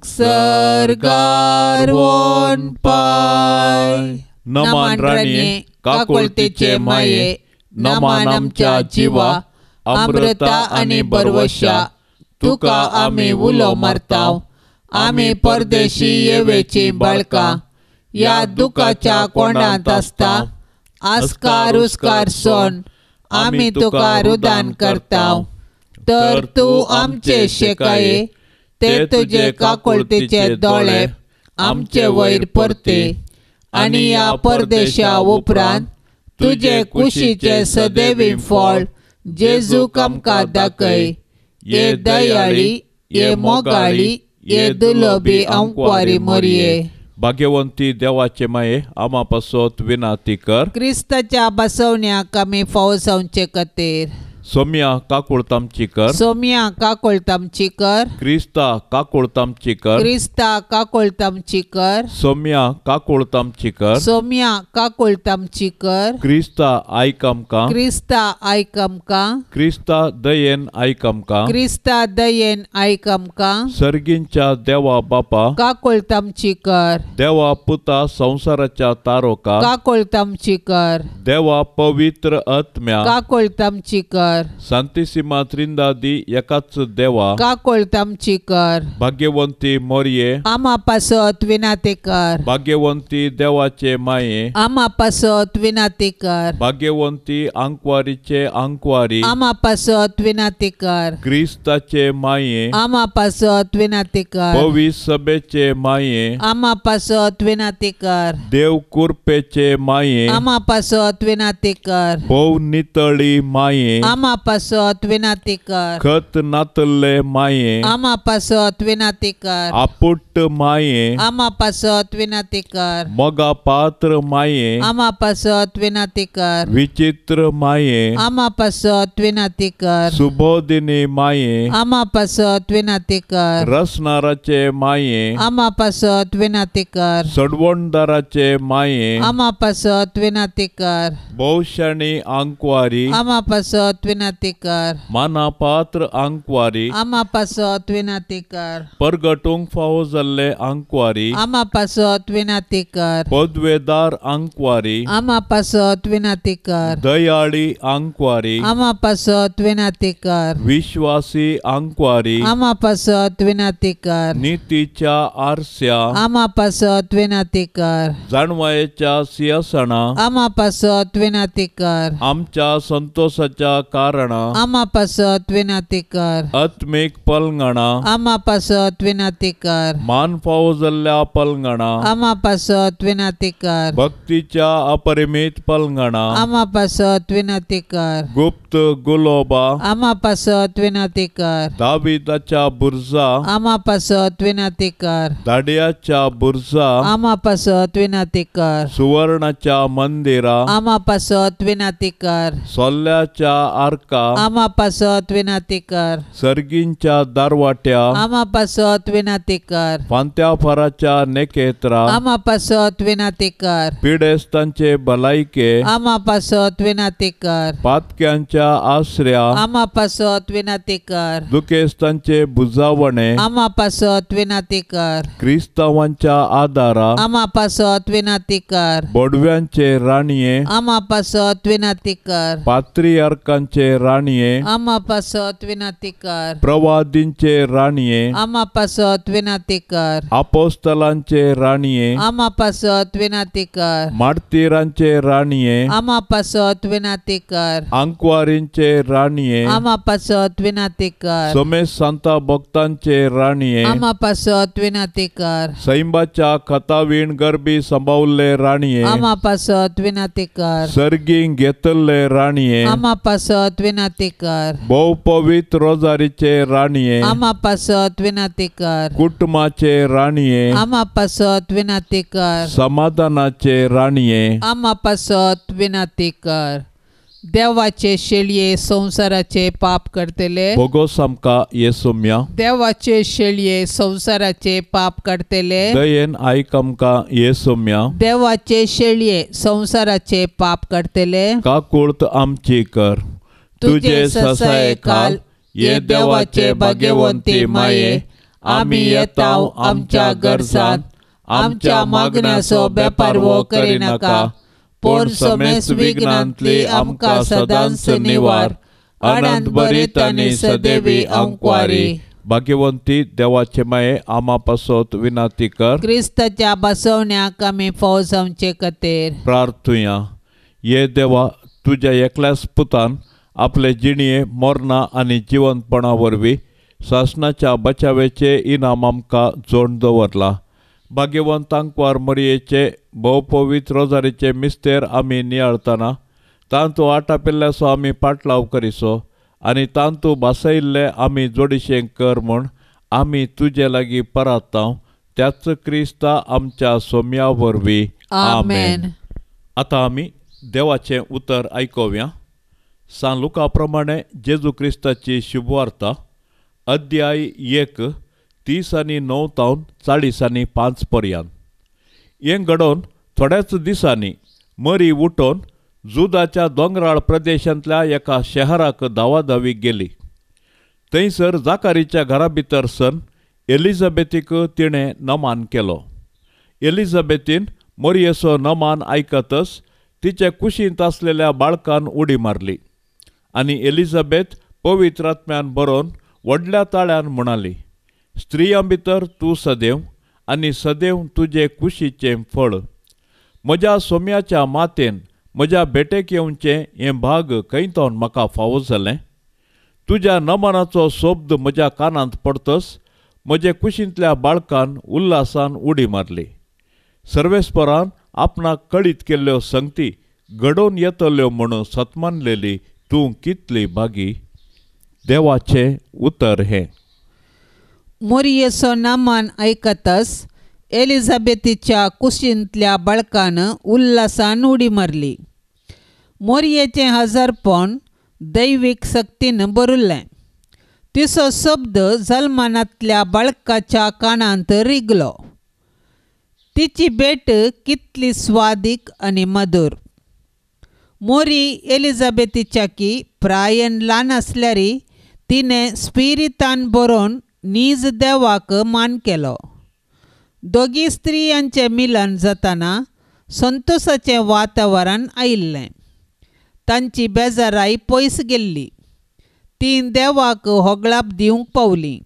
सरकार वोन पाय. नमान राणीये काकुळतेचे माये नमान आमच्या जिवा अमृता आणि बरवशा तुका आमी उलो मारताव. आमी परदेशी येवेची बाळकां या दुखाच्या कोंडांत आसता आस्कार उस्कार सोन आमी तुका रुदान करताव. तर तू आमचे शेकाये ते तुझे काकुळतीचे दोळे आमचे वयर परते आणि या परदेशा उपरांत तुझे कुशीचे सदैवी फळ जेजूक आमकां दाखय. ये दयाळी ये मोगाळी ये दुलोबी अंकवारी मरिये. भाग्यवंती देवाचे माये आम्हा पासोत विनंती कर. क्रिस्ताच्या बसवण्याक आमी फावो जावचे खातीर सोम्या काकुळतामची कर. सोम्या काकुळतामची कर. क्रिस्ता काकुळतामची कर. क्रिस्ता काकुळतामची कर. सोम्या काकुळतामची कर. सोम्या काकुळतामची कर. क्रिस्ता आयक आमकां. क्रिस्ता आयक आमकां. क्रिस्ता दयेन आयक आमकां. क्रिस्ता दयेन आयक आमकां. सर्गींच्या देवा बापा काकुळतामची कर. देवा पुता संसाराच्या तारोका काकुळतामची कर. देवा पवित्र आत्म्या काकुळतामची कर. कर. सांतिसिमा त्रिंदादी एकाच देवा, काकोळत आमची कर. भाग्यवंती मोरये, आम्हा पासत विनाते कर. भाग्यवंती देवाचे माये, आम्हा पासत विनाते कर. भाग्यवंती अंकवारीचे अंकवारी, आम्हा पासत विनाते कर. ख्रिस्ताचे माये, आम्हा पासत विनाते कर. पवित्र सभेचे माये, आम्हा पासत विनाते कर. देव कुरपेचे माये, आम्हा पासत विनाते कर. भोव नितळी माये, आम्हा पासत विनाते कर. खत नातले माये, आम्हा पासत विनाते कर. आपुट माये, आम्हा पासत विनाते कर. मगा पात्र माये, आम्हा पासत विनाते कर. विचित्र माये, आम्हा पासत विनाते कर. सुबोधिनी माये, आम्हा पासत विनाते कर. रसनाराचे माये, आम्हा पासत विनाते कर. सडवणदाराचे माये, आम्हा पासत विनाते कर. बहुशाणी अंकवारी, आम्हा पासत विनाते कर. मानापात्र अंकवारी, आम्हा पासत विनाते कर. परगटूंक फावो जाल्ले अंकवारी, आम्हा पासत विनाते कर. पदवेदार अंकवारी, आम्हा पासत विनाते कर. दयाळी अंकवारी, आम्हा पासत विनाते कर. विश्वासी अंकवारी, आम्हा पासत विनाते कर. नीतीच्या आरस्या, आम्हा पासत विनाते कर. जाणवायेच्या सिंहासना, आम्हा पासत विनाते कर. आमच्या संतोषाच्या कारणा, आम्हा पासत विनाते कर. आत्मिक पलंगणा, आम्हा पासत विनाते कर. मान फावो जाल्ल्या पलंगणा, आम्हा पासत विनाते कर. भक्तीच्या अपरिमित पलंगणा, आम्हा पासत विनाते कर. गुप्त गुलोबा, आम्हा पासत विनाते कर. दाविदाच्या बुर्जा, आम्हा पासत विनाते कर. दाडियाच्या बुर्जा, आम्हा पासत विनाते कर. सुवर्णाच्या मंदिरा, आम्हा पासत विनाते कर. सोल्ल्याच्या आर्का, आम्हा पासत विनाते कर. सर्गींच्या दारवाट्या, आम्हा पासत विनाते कर. फांत्याफराच्या नेकेत्रा, आम्हा पासत विनाते कर. पिडेस्तांचे भलायके, आम्हा पासत विनाते कर. पातक्यांच्या आश्रया, आम्हा पासत विनाते कर. दुखेस्तांचे बुजावणे, आम्हा पासत विनाते कर. क्रिस्तावांच्या आदारा, आम्हा पासत विनाते कर. बोडव्यांचे राणीये, आम्हा पासत विनाते कर. पात्रियार्कांचे राणीये, आम्हा पासत विनाते कर. प्रवादींचे राणीये, आम्हा पासत विनाते कर. अपोस्तलांचे राणीये, आम्हा पासत विनाते कर. मार्तिरांचे राणीये, आम्हा पासत विनाते कर. अंकवारींचे राणीये, आम्हा पासत विनाते कर. समेत सांता भक्तांचे राणीये, आम्हा पासत विनाते कर. सैंबाच्या खतावीण गरबी संभावले राणीये, आम्हा पासत विनाते कर. सर्गींग घेतले राणीये, आम्हा पासत विनाते कर. बहु पवित्र रोजारीचे राणीये, आम्हा पासत विनाते कर. कुटुंबाचे राणीये, आम्हा पासत विनाते कर. समाधानाचे राणीये, आम्हा पासत विनाते कर. देवाचे शेळये संसाराचे पाप करतले. भोगोस आमका येसुम्या, देवाचे शेळये संसाराचे पाप करतले. दयेन आयक आमका येसुम्या, देवाचे शेळये संसाराचे पाप करतले. काकुळत आमची कर. तुझे ससाय काल ये देवाचे भाग्यवंती माये, आम्ही येताव आमच्या गरजान, आमच्या मागण्याचो बेपार वो करिनाका. पूण समेस विघ्नांतली आमकां सदांच निवार. आनंद भरीत आनी सदैवी अंकवारी. भाग्यवंती देवाचे माये आमा पासत विनाती कर. क्रिस्ताच्या बसवण्याक आमी फावो जावचे खातीर प्रार्थुया. ये देवा, तुझ्या एकल्याच पुतान आपले जिणये मोरणा आनी जिवंतपणा वरवीं शासनाच्या बचावेचे इनाम आमकां जोड दवरला. भाग्यवंत अंकवार मरयेचे भोवपवित्र रोजारीचे मिस्तेर आमी नियाळतना तांतू आटापिल्ल्याचो आमी पाटलाव करिसो आनी तांतू भासयिल्ले आमी जोडिशें कर म्हूण आमी तुजे लागीं परातांव. त्याच क्रिस्ता आमच्या सोम्या वरवीं. आमेन. आतां आमी देवाचें उतर आयकोव्या. सान लुका प्रमाणे जेजू क्रिस्ताची शुभवार्ता अध्याय 1 30:9 तावन 40:5 पर्यंत. हें घडोवन थोड्याच दिसांनी मरी उठोन जुदाच्या दोंगराळ प्रदेशांतल्या एका शहराक धांवाधांवी गेली. थंयसर जाकारीच्या घरा भितर सन एलिझाबेथीक तिणें नमान केलो. एलिझाबेथीन मरियेचो नमान आयकतच तिचे कुशींत आसलेल्या बाळकान उडी मारली आनी एलिझाबेथ पवित्र आत्म्यान बरोवन व्हडल्या ताळ्यान म्हणाली, स्त्रियां भितर तूं सदैव आनी सदैव तुजे कुशीचें फळ. म्हज्या सोम्याच्या मातेन म्हज्या भेटेक येवचें हें भाग खंयतोन म्हाका फावो जालें. तुज्या नमनाचो शब्द म्हज्या कानांत पडतस म्हजे कुशींतल्या बाळकान उल्हासान उडी मारली. सर्वेस्परान आपणाक कळीत केल्ल्यो संगती घडोवन येतल्यो म्हणून सतमानलेली तूं कितली भागी. देवाचें उतर हें. मोरयेचो नामान आयकतच एलिझाबेथीच्या कुशींतल्या बाळकान उल्हासान उडी मारली. मोरयेचें हजरपण दैवीक शक्तीन भरिल्लें. तिचो शब्द जल्मानांतल्या बाळकाच्या कानांत रिगलो. तिची भेट कितली स्वादीक आनी मधुर. मोरी एलिझाबेथीच्या की प्रायेन ल्हान आसल्यारी तिणें स्पिरितान बरोवन नीज देवाक मान केलो. दोगी स्त्रियांचें मिलन जाताना संतोशाचें वातावरण आयिल्लें. तांची बेजाराय पयस गेल्ली. तीं देवाक होगळाप दिवंक पावलीं.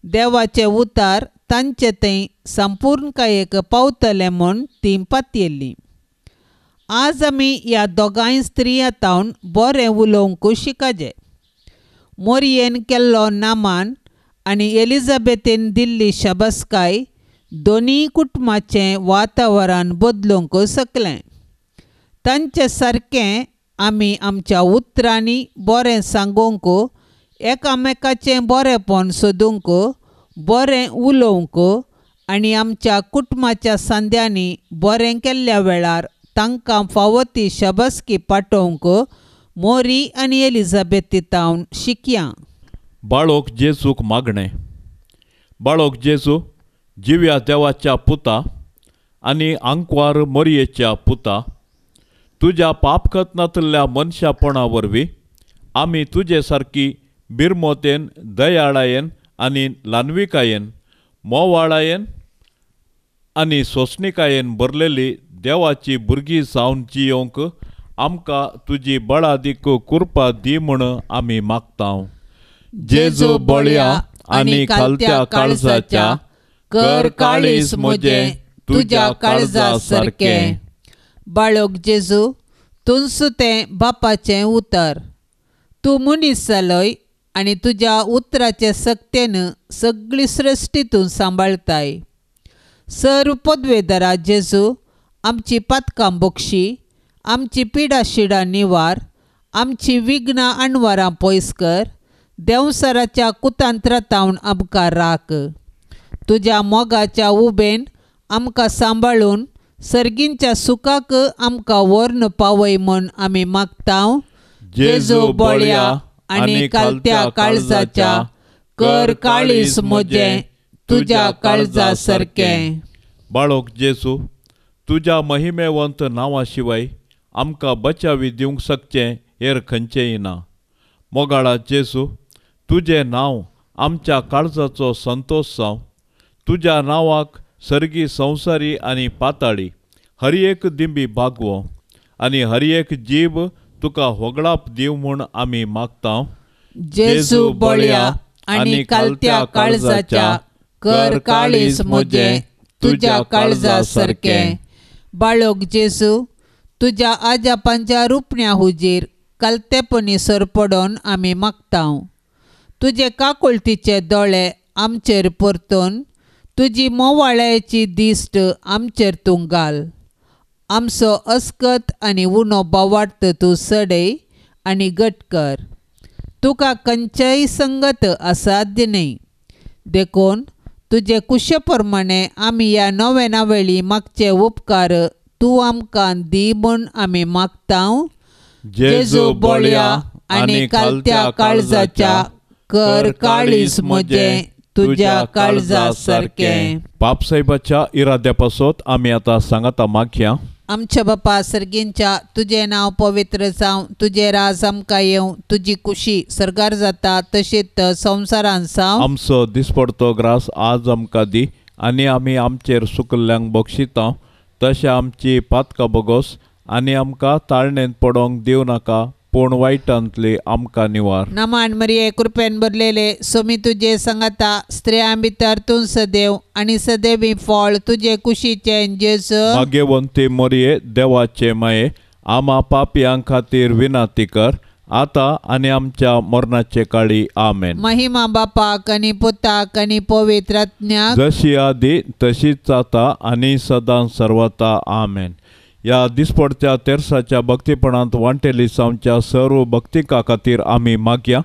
देवाचें उतार तांचे थंय संपूर्णकायेक पावतलें म्हूण तीं पातयेल्लीं. आज आमी ह्या दोगांय स्त्रियांतावन बरें उलोवंक शिकाजे. मोरयेन केल्लो नामान आनी एलिझाबेथीन दिल्ली शाबासकाय दोनीय कुटुंबाचें वातावरण बदलूंक शकलें. तांचे सारकें आमी आमच्या उतरांनी बरें सांगूंक, एकामेकाचें बरेंपण सोदूंक, बरें उलोवंक आनी आमच्या कुटुंबाच्या सांद्यांनी बरें केल्ल्या वेळार तांकां फावो ती शाबासकी पाठोवंक मोरी आनी एलिझाबेथीतावन शिकया. बाळोक जेजूक मागणें. बाळोक जेजू जिव्या देवाच्या पुता आनी आंकवार मोरयेच्या पुता, तुज्या पापखतनांतल्या मनशापणा वरवीं आमी तुजे सारकी बिरमोतेन, दयाळायेन आनी ल्हानविकायेन, मोवाळायेन आनी सोंसणिकायेन भरलेली देवाची भुरगीं जावन जियोंक आमकां तुजी बळादीक कृपा दी म्हूण आमी मागतांव. जेजू बळया आनी खालत्या काळजाच्या कर काळीस म्हजें तुज्या काळजा सारकें. बाळोक जेजू, तुमचो तें बापाचें उतर. तूं मनीस जालोय आनी तुज्या उतराचे सक्तेन सगळी सृश्टी तूं सांबाळताय. सर्व पदवेदरा जेजू, आमची पातकां बक्षी, आमची पिडा शिडा निवार, आमची विघ्नां आणवारां पयस कर. देंवसराच्या कुतांत्रांतावन आमकां राख. तुज्या मोगाच्या उबेन आमकां सांबाळून सर्गींच्या सुखाक आमकां व्हरून पावय म्हूण आमी मागतांव. जेजू बळया आनी खालत्या काळजाच्या कर काळीस म्हजें तुज्या काळजा सारकें. बाळोक जेजू, तुज्या महिमेवंत नांवा शिवाय आमकां बचावी दिवंक शकचें हेर खंयचेंय ना. मोगाळा जेजू, तुजें नांव आमच्या काळजाचो संतोश जावं. तुज्या नांवाक सर्गी संवसारी आनी पाताळी हर एक दिंबी भागवो आनी हर एक जीव तुका होगळाप दिव म्हूण आमी मागतांव. जेजू बळया आनी खालत्या काळजाच्या कर काळीस म्हजें तुज्या काळजा सारकें. बाळोक जेजू, तुज्या आज्या पांच्या रुपण्या हुजीर कालतेपणी सरपडोन आमी मागतांव. तुजे काकुळतीचे दोळे आमचेर परतून तुजी मोवाळ्याची दिश्ट आमचेर तूं घाल. आमचो अस्कत आनी उणो बोवार्थ तूं सडय आनी घट कर. तुका खंयचेय संगत असाध्य न्हय. देखून तुजे कुशे प्रमाणे आमी ह्या नव्या वेळी मागचे उपकार तूं आमकां दी म्हूण आमी मागतांव. जेजू बळया आनी खालत्या काळजाच्या कर काळीस म्हजें तुज्या काळजा सारकें. बापसाहेबाच्या इराद्या पासत आमी आतां सांगाता मागया. आमच्या बापा सर्गींच्या, तुजें नांव पवित्र जावं, तुजें राज आमकां येवं, तुजी कुशी सर्गार जाता तशीच संवसारांत जावं. आमचो दिसपडतो ग्रास आज आमकां दी आनी आमी आमचेर चुकल्ल्यांक बक्षितांव. तशें आमची पातकां बोगोस आनी आमकां ताळणेंत पडोवंक दिव नाका, पूण वायटांतली आमकां निवार. नमान मरिये कृपेन भरलेले सोमी तुजे संगता स्त्रियां भितर तूं सदैव आनी सदैवी फळ तुजे कुशीचे जेजू. भाग्यवंती मरिये देवाचे माये आमा पापयां खातीर विनाती कर आता आनी आमच्या मरणाचे काळी आमेन. महिमा बापाक आनी पुताक आनी पवित्र आत्म्याक जशी आदी तशीच आता आनी सदां सर्वता आमेन. या दिसपडच्या तेरसाच्या भक्तीपणांत वांटेली सावच्या सर्व भक्तिका खातीर आमी मागया.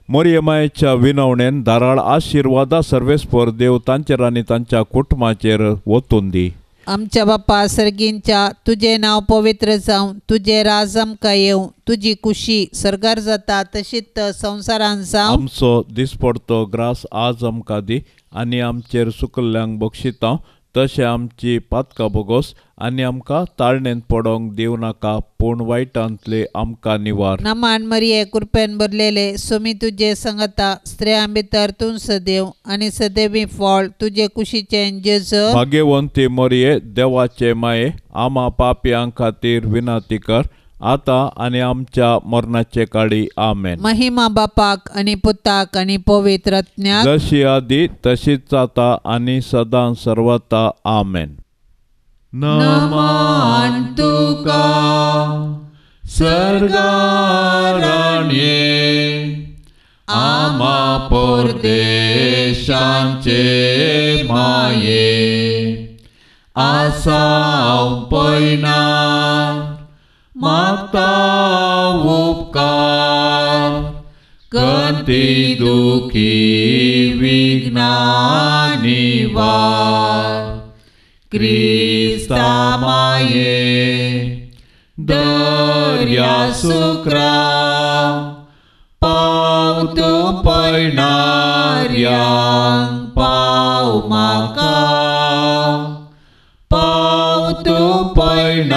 मरियमायेच्या विनवणेन धाराळ आशिर्वादा सर्वेस्पर देव तांचेर आनी तांच्या कुटुंबाचेर वतून दी. आमच्या बापा सर्गींच्या तुझे नाव पवित्र जावं, तुझे राज आमकां येवं, तुजी कुशी सरकार जाता तशीच संवसारान जावं. आमचो दिसपडतो ग्रास आज आमकां दी आनी आमचेर सुकल्ल्यांक बक्षितां तशें आमची पातकां बोगोस आनी आमकां ताळणेंत पडोंक दिवं नाका पूण वायटांतले आमकां निवार. नमान मरिये कृपेन भरलेले सोमी तुजे संगता स्त्रियां भितर तूं सदैव आनी सदैवी फळ तुजे कुशीचे जेजू. भाग्यवंती मरिये देवाचे माये आमा पापयां खातीर विनाती कर आता आनी आमच्या मरणाचे काळी आमेन. महिमा बापाक आनी पुताक आनी पवित्र आत्म्याक जशी आदी तशीच आता आनी सदां सर्वता आमेन. नमान तुका सर्गाराण्ये आमा परदेशांचे माये आसाव पयनार मागता उपकार कंती दुखी विघ्नानी वार. क्रिस्ता माये दर्या सुक्रा पाव तूं पयणाऱ्यांक पाव म्हाका पाव तूं पयणाऱ्यांक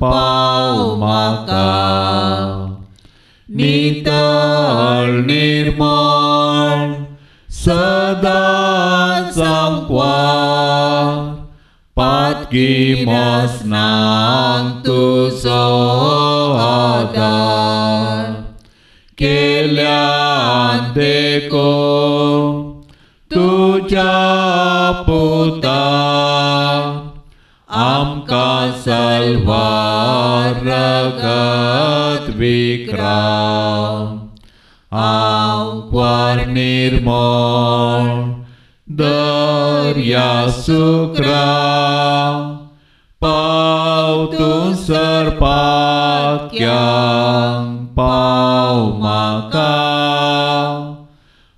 पाव म्हाका. नितळ निर्मळ सदां सांकवार पातकी मोसनांक तुजो आदार. केल्यान देखो तुज्या पुतार आमकां सल्वार रगत विक्राम. आंकवार निर्मळ दर्या सुक्रा पाव तूं सर्पात्यांक पाव म्हाका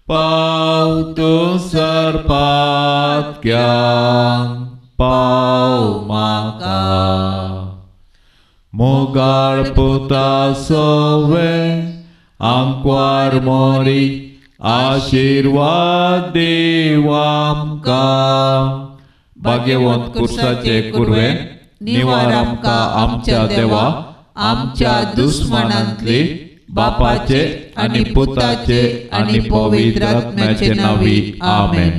पाव तूं सर्पात्यांक पाव म्हाका. मोगाळ पुता सोवे आंकवार मोरी आशीर्वाद देव आमकां. भाग्यवंत कुर्साचे कुरवे निवार आमकां आमच्या देवा आमच्या दुस्मनांतली बापाचे आनी पुताचे आनी पवित्र आत्म्याचे नांवी आमेन.